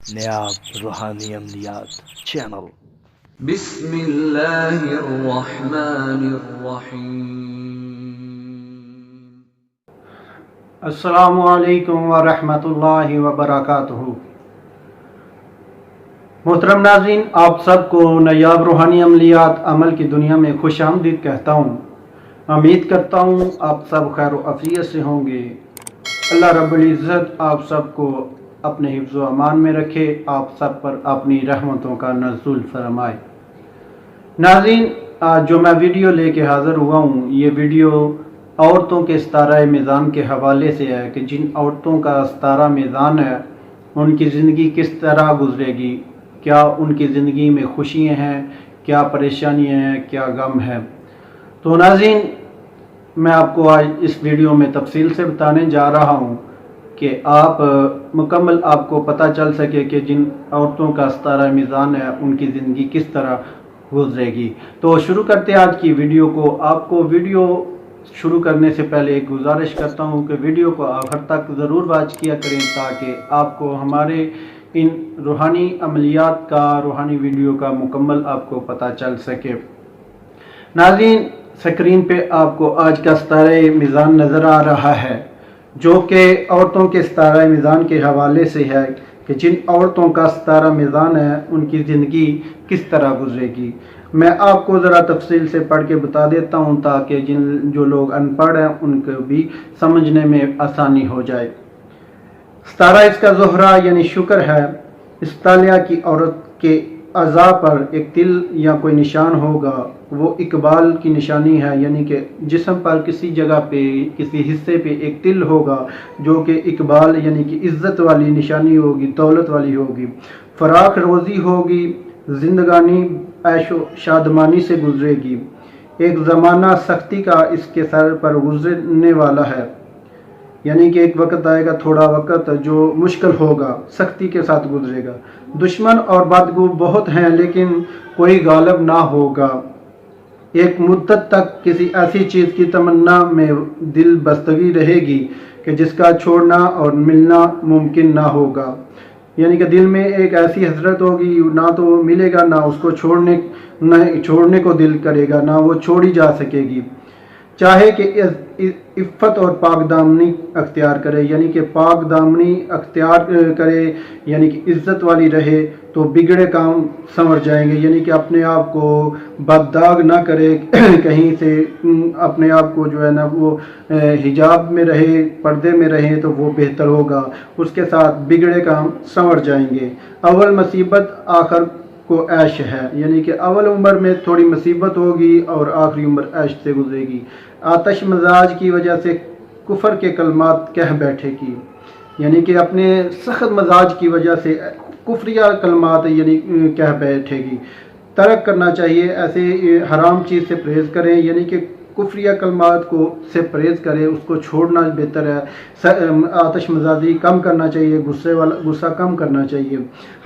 نیاب روحانی عملیات چینل۔ بسم اللہ الرحمن الرحیم۔ السلام علیکم ورحمۃ اللہ وبرکاتہ۔ محترم ناظرین، آپ سب کو نیاب روحانی عملیات عمل کی دنیا میں خوش آمدید کہتا ہوں۔ امید کرتا ہوں آپ سب خیر و عافیت سے ہوں گے۔ اللہ رب العزت آپ سب کو اپنے حفظ و امان میں رکھے، آپ سب پر اپنی رحمتوں کا نزول فرمائے۔ ناظرین، آج جو میں ویڈیو لے کے حاضر ہوا ہوں، یہ ویڈیو عورتوں کے ستارہ میزان کے حوالے سے ہے کہ جن عورتوں کا ستارہ میزان ہے ان کی زندگی کس طرح گزرے گی، کیا ان کی زندگی میں خوشیاں ہیں، کیا پریشانیاں ہیں، کیا غم ہے۔ تو ناظرین، میں آپ کو آج اس ویڈیو میں تفصیل سے بتانے جا رہا ہوں کہ آپ مکمل آپ کو پتہ چل سکے کہ جن عورتوں کا ستارہ میزان ہے ان کی زندگی کس طرح گزرے گی۔ تو شروع کرتے ہیں آج کی ویڈیو کو۔ آپ کو ویڈیو شروع کرنے سے پہلے ایک گزارش کرتا ہوں کہ ویڈیو کو آخر تک ضرور واچ کیا کریں تاکہ آپ کو ہمارے ان روحانی عملیات کا، روحانی ویڈیو کا مکمل آپ کو پتہ چل سکے۔ ناظرین، سکرین پہ آپ کو آج کا ستارہ میزان نظر آ رہا ہے، جو کہ عورتوں کے ستارہ میزان کے حوالے سے ہے کہ جن عورتوں کا ستارہ میزان ہے ان کی زندگی کس طرح گزرے گی۔ میں آپ کو ذرا تفصیل سے پڑھ کے بتا دیتا ہوں تاکہ جو لوگ ان پڑھ ہیں ان کو بھی سمجھنے میں آسانی ہو جائے۔ ستارہ اس کا زہرہ یعنی شکر ہے۔ اس طالعہ کی عورت کے اعضاء پر ایک تل یا کوئی نشان ہوگا، وہ اقبال کی نشانی ہے، یعنی کہ جسم پر کسی جگہ پہ، کسی حصے پہ ایک تل ہوگا جو کہ اقبال یعنی کہ عزت والی نشانی ہوگی، دولت والی ہوگی، فراخ روزی ہوگی، زندگانی عیش و شادمانی سے گزرے گی۔ ایک زمانہ سختی کا اس کے سر پر گزرنے والا ہے، یعنی کہ ایک وقت آئے گا، تھوڑا وقت جو مشکل ہوگا، سختی کے ساتھ گزرے گا۔ دشمن اور بدگو بہت ہیں لیکن کوئی غالب نہ ہوگا۔ ایک مدت تک کسی ایسی چیز کی تمنا میں دل بستگی رہے گی کہ جس کا چھوڑنا اور ملنا ممکن نہ ہوگا، یعنی کہ دل میں ایک ایسی حسرت ہوگی، نہ تو وہ ملے گا، نہ اس کو چھوڑنے کو دل کرے گا، نہ وہ چھوڑی جا سکے گی۔ چاہے کہ عفت اور پاک دامنی اختیار کرے، یعنی کہ پاک دامنی اختیار کرے، یعنی کہ عزت والی رہے، تو بگڑے کام سنور جائیں گے، یعنی کہ اپنے آپ کو بدداغ نہ کرے کہیں سے، اپنے آپ کو جو ہے نا وہ حجاب میں رہے، پردے میں رہے تو وہ بہتر ہوگا۔ اس کے ساتھ بگڑے کام سنور جائیں گے۔ اول مصیبت آخر کو عیش ہے، یعنی کہ اول عمر میں تھوڑی مصیبت ہوگی اور آخری عمر عیش سے گزرے گی۔ آتش مزاج کی وجہ سے کفر کے کلمات کہہ بیٹھے گی، یعنی کہ اپنے سخت مزاج کی وجہ سے کفریہ کلمات یعنی کہہ بیٹھے گی۔ ترک کرنا چاہیے، ایسے حرام چیز سے پرہیز کریں، یعنی کہ کفریہ کلمات کو سے پرہیز کریں، اس کو چھوڑنا بہتر ہے۔ آتش مزاجی کم کرنا چاہیے، غصہ کم کرنا چاہیے۔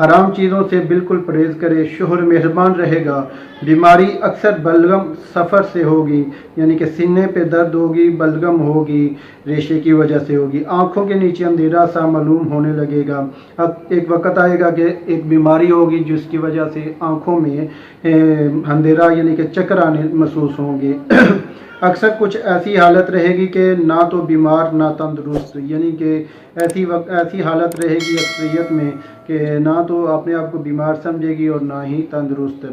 حرام چیزوں سے بالکل پرہیز کرے۔ شوہر مہربان رہے گا۔ بیماری اکثر بلغم سفر سے ہوگی، یعنی کہ سینے پہ درد ہوگی، بلغم ہوگی، ریشے کی وجہ سے ہوگی۔ آنکھوں کے نیچے اندھیرا سا معلوم ہونے لگے گا۔ اب ایک وقت آئے گا کہ ایک بیماری ہوگی جس کی وجہ سے آنکھوں میں اندھیرا یعنی کہ چکر آنے محسوس ہوں گے۔ اکثر کچھ ایسی حالت رہے گی کہ نہ تو بیمار نہ تندرست، یعنی کہ ایسی حالت رہے گی اکثریت میں کہ نہ تو اپنے آپ کو بیمار سمجھے گی اور نہ ہی تندرست۔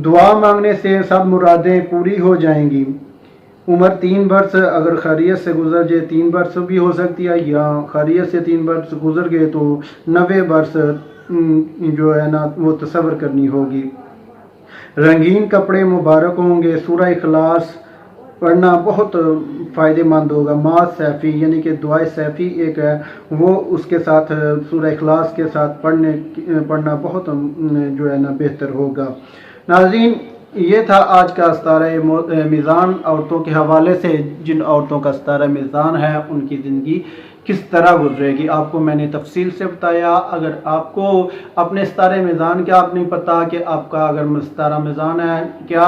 دعا مانگنے سے سب مرادیں پوری ہو جائیں گی۔ عمر 3 برس اگر خیریت سے گزر جائے، 3 برس بھی ہو سکتی ہے، یا خیریت سے 3 برس گزر گئے تو 90 برس جو ہے نا وہ تصور کرنی ہوگی۔ رنگین کپڑے مبارک ہوں گے۔ سورہ اخلاص پڑھنا بہت فائدہ مند ہوگا۔ ماں سیفی یعنی کہ دعائے سیفی ایک ہے، وہ اس کے ساتھ سورہ اخلاص کے ساتھ پڑھنا بہت جو ہے نا بہتر ہوگا۔ ناظرین، یہ تھا آج کا ستارہ میزان عورتوں کے حوالے سے۔ جن عورتوں کا ستارہ میزان ہے ان کی زندگی کس طرح گزرے گی، آپ کو میں نے تفصیل سے بتایا۔ اگر آپ کو اپنے ستارہ میزان کا آپ نہیں پتہ کہ آپ کا اگر ستارہ میزان ہے کیا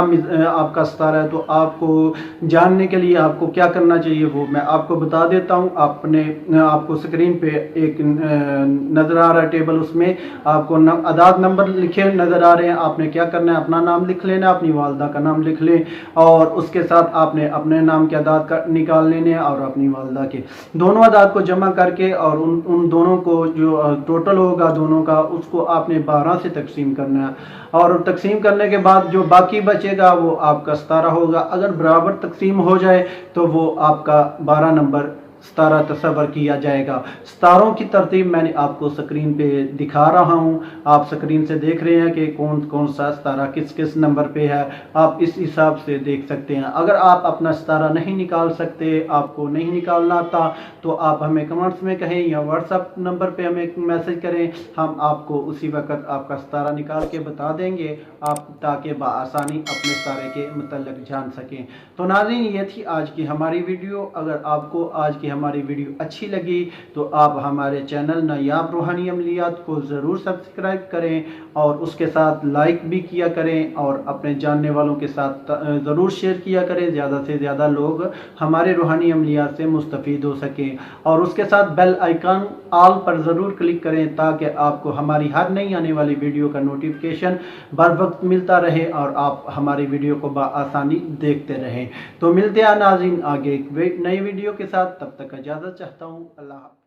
آپ کا ستارہ ہے، تو آپ کو جاننے کے لیے آپ کو کیا کرنا چاہیے وہ میں آپ کو بتا دیتا ہوں۔ آپ کو اسکرین پہ ایک نظر آ رہا ہے ٹیبل، اس میں آپ کو اعداد نمبر لکھے نظر آ رہے ہیں۔ آپ نے کیا کرنا ہے، اپنا نام لکھ لینا، اپنی والدہ کا نام لکھ لیں، اور اس کے ساتھ آپ نے اپنے نام کے اعداد نکال لینے اور اپنی والدہ کے دونوں اعداد کو جمع کر کے، اور ان دونوں کو جو ٹوٹل ہوگا دونوں کا، اس کو آپ نے 12 سے تقسیم کرنا ہے، اور تقسیم کرنے کے بعد جو باقی بچے گا وہ آپ کا ستارہ ہوگا۔ اگر برابر تقسیم ہو جائے تو وہ آپ کا 12 نمبر ستارہ تصور کیا جائے گا۔ ستاروں کی ترتیب میں نے آپ کو سکرین پہ دکھا رہا ہوں، آپ سکرین سے دیکھ رہے ہیں کہ کون کون سا ستارہ کس کس نمبر پہ ہے، آپ اس حساب سے دیکھ سکتے ہیں۔ اگر آپ اپنا ستارہ نہیں نکال سکتے، آپ کو نہیں نکالنا آتا، تو آپ ہمیں کمنٹس میں کہیں یا واٹس ایپ نمبر پہ ہمیں میسج کریں، ہم آپ کو اسی وقت آپ کا ستارہ نکال کے بتا دیں گے، آپ تاکہ بآسانی اپنے ستارے کے متعلق جان سکیں۔ تو ناظرین، یہ تھی آج کی ہماری ویڈیو۔ اگر آپ کو آج کی ہماری ویڈیو اچھی لگی تو آپ ہمارے چینل نایاب روحانی عملیات کو ضرور سبسکرائب کریں، اور اس کے ساتھ لائک بھی کیا کریں، اور اپنے جاننے والوں کے ساتھ ضرور شیئر کیا کریں، زیادہ سے زیادہ لوگ ہمارے روحانی عملیات سے مستفید ہو سکیں، اور اس کے ساتھ بیل آئیکن آل پر ضرور کلک کریں تاکہ آپ کو ہماری ہر نئی آنے والی ویڈیو کا نوٹیفیکیشن بر وقت ملتا رہے اور آپ ہماری ویڈیو کو بآسانی دیکھتے رہیں۔ تو ملتے ہیں ناظرین آگے ایک نئی ویڈیو کے ساتھ، تب تک اجازت چاہتا ہوں۔ اللہ حافظ۔